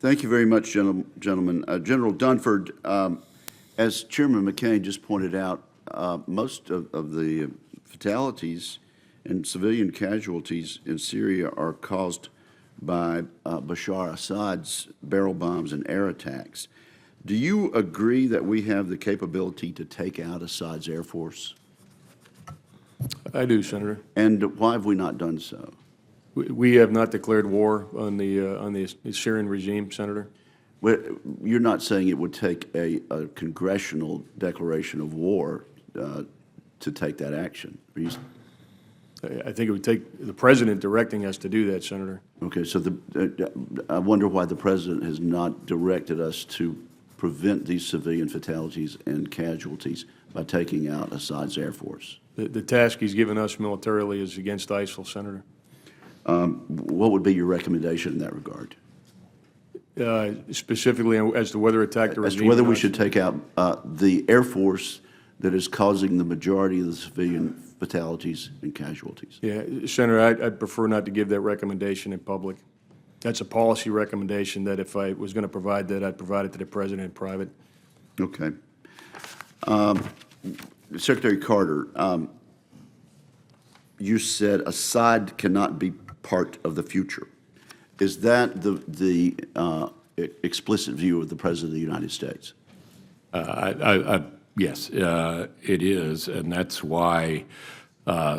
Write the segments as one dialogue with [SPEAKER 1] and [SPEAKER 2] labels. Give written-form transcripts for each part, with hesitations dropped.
[SPEAKER 1] Thank you very much, gentlemen. General Dunford, as Chairman McCain just pointed out, most of the fatalities and civilian casualties in Syria are caused by Bashar Assad's barrel bombs and air attacks. Do you agree that we have the capability to take out Assad's air force?
[SPEAKER 2] I do, Senator.
[SPEAKER 1] And why have we not done so?
[SPEAKER 2] We have not declared war on the Syrian regime, Senator.
[SPEAKER 1] Well, you're not saying it would take a congressional declaration of war to take that action?
[SPEAKER 2] I think it would take the president directing us to do that, Senator.
[SPEAKER 1] Okay, so I wonder why the president has not directed us to prevent these civilian fatalities and casualties by taking out Assad's air force.
[SPEAKER 2] The task he's given us militarily is against ISIL, Senator.
[SPEAKER 1] What would be your recommendation in that regard?
[SPEAKER 2] Specifically as to whether attack the regime.
[SPEAKER 1] As to whether we should take out the air force that is causing the majority of the civilian fatalities and casualties.
[SPEAKER 2] Yeah, Senator, I'd prefer not to give that recommendation in public. That's a policy recommendation that if I was going to provide that, I'd provide it to the president in private.
[SPEAKER 1] Okay. Secretary Carter, you said Assad cannot be part of the future. Is that the explicit view of the President of the United States?
[SPEAKER 3] Yes, it is, and that's why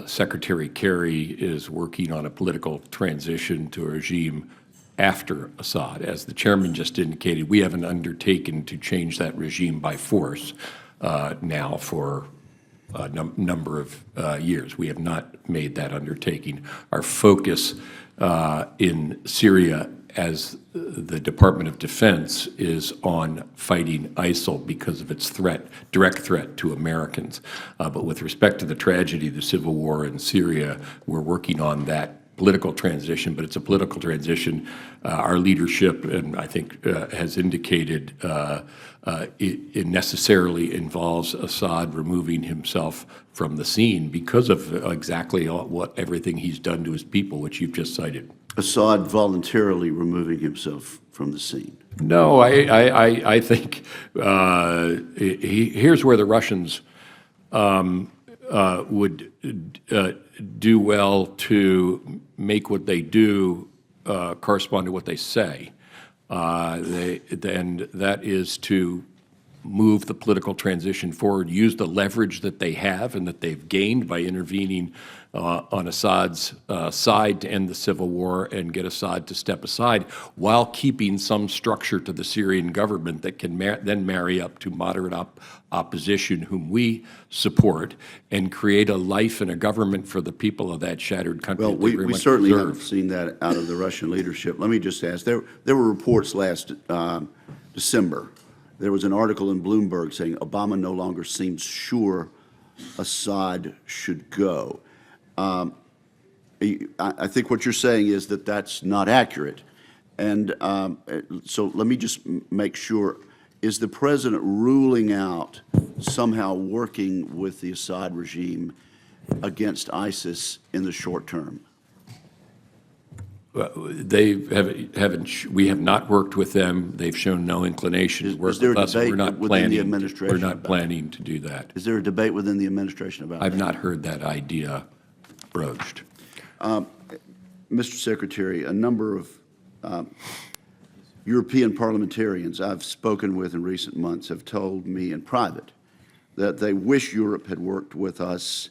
[SPEAKER 3] Secretary Kerry is working on a political transition to a regime after Assad. As the chairman just indicated, we haven't undertaken to change that regime by force now for a number of years. We have not made that undertaking. Our focus in Syria as the Department of Defense is on fighting ISIL because of its direct threat to Americans. But with respect to the tragedy, the civil war in Syria, we're working on that political transition, but it's a political transition. Our leadership, and I think has indicated, it necessarily involves Assad removing himself from the scene because of exactly everything he's done to his people, which you've just cited.
[SPEAKER 1] Assad voluntarily removing himself from the scene?
[SPEAKER 3] No, I think here's where the Russians would do well to make what they do correspond to what they say. And that is to move the political transition forward, use the leverage that they have and that they've gained by intervening on Assad's side to end the civil war and get Assad to step aside while keeping some structure to the Syrian government that can then marry up to moderate opposition whom we support and create a life and a government for the people of that shattered country.
[SPEAKER 1] Well, we certainly have seen that out of the Russian leadership. Let me just ask, there were reports last December. There was an article in Bloomberg saying Obama no longer seems sure Assad should go. I think what you're saying is that that's not accurate. And so let me just make sure, is the president ruling out somehow working with the Assad regime against ISIS in the short term?
[SPEAKER 3] We have not worked with them. They've shown no inclination to work with us. We're not planning to do that.
[SPEAKER 1] Is there a debate within the administration about that?
[SPEAKER 3] I've not heard that idea broached.
[SPEAKER 1] Mr. Secretary, a number of European parliamentarians I've spoken with in recent months have told me in private that they wish Europe had worked with us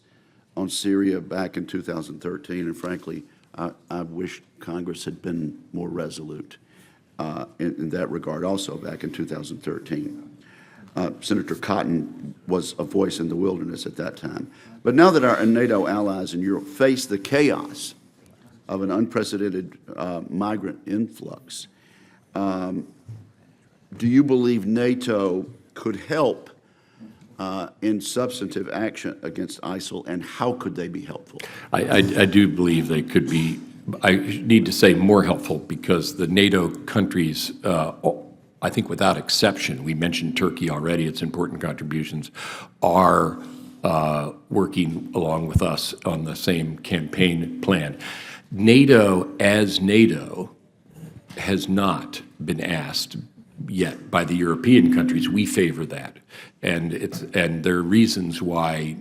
[SPEAKER 1] on Syria back in 2013, and frankly, I wish Congress had been more resolute in that regard also back in 2013. Senator Cotton was a voice in the wilderness at that time. But now that our NATO allies in Europe face the chaos of an unprecedented migrant influx, do you believe NATO could help in substantive action against ISIL, and how could they be helpful?
[SPEAKER 3] I do believe they could be, I need to say, more helpful because the NATO countries, I think without exception, we mentioned Turkey already, its important contributions, are working along with us on the same campaign plan. NATO, as NATO, has not been asked yet by the European countries. We favor that, and there are reasons why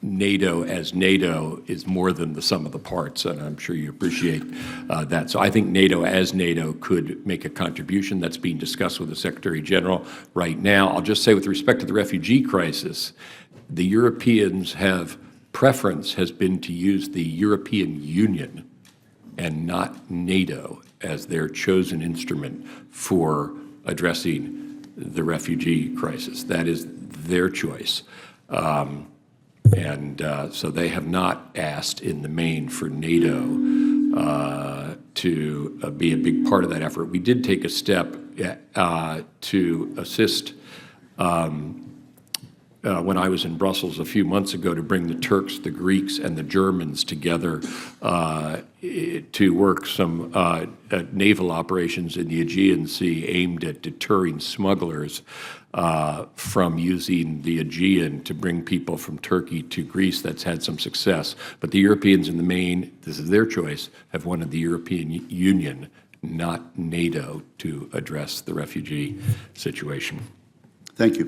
[SPEAKER 3] NATO as NATO is more than the sum of the parts, and I'm sure you appreciate that. So I think NATO as NATO could make a contribution. That's being discussed with the Secretary General right now. I'll just say with respect to the refugee crisis, the Europeans preference has been to use the European Union and not NATO as their chosen instrument for addressing the refugee crisis. That is their choice. So they have not asked in the main for NATO to be a big part of that effort. We did take a step to assist when I was in Brussels a few months ago to bring the Turks, the Greeks, and the Germans together to work some naval operations in the Aegean Sea aimed at deterring smugglers from using the Aegean to bring people from Turkey to Greece. That's had some success. But the Europeans in the main, this is their choice, have wanted the European Union, not NATO, to address the refugee situation.
[SPEAKER 1] Thank you.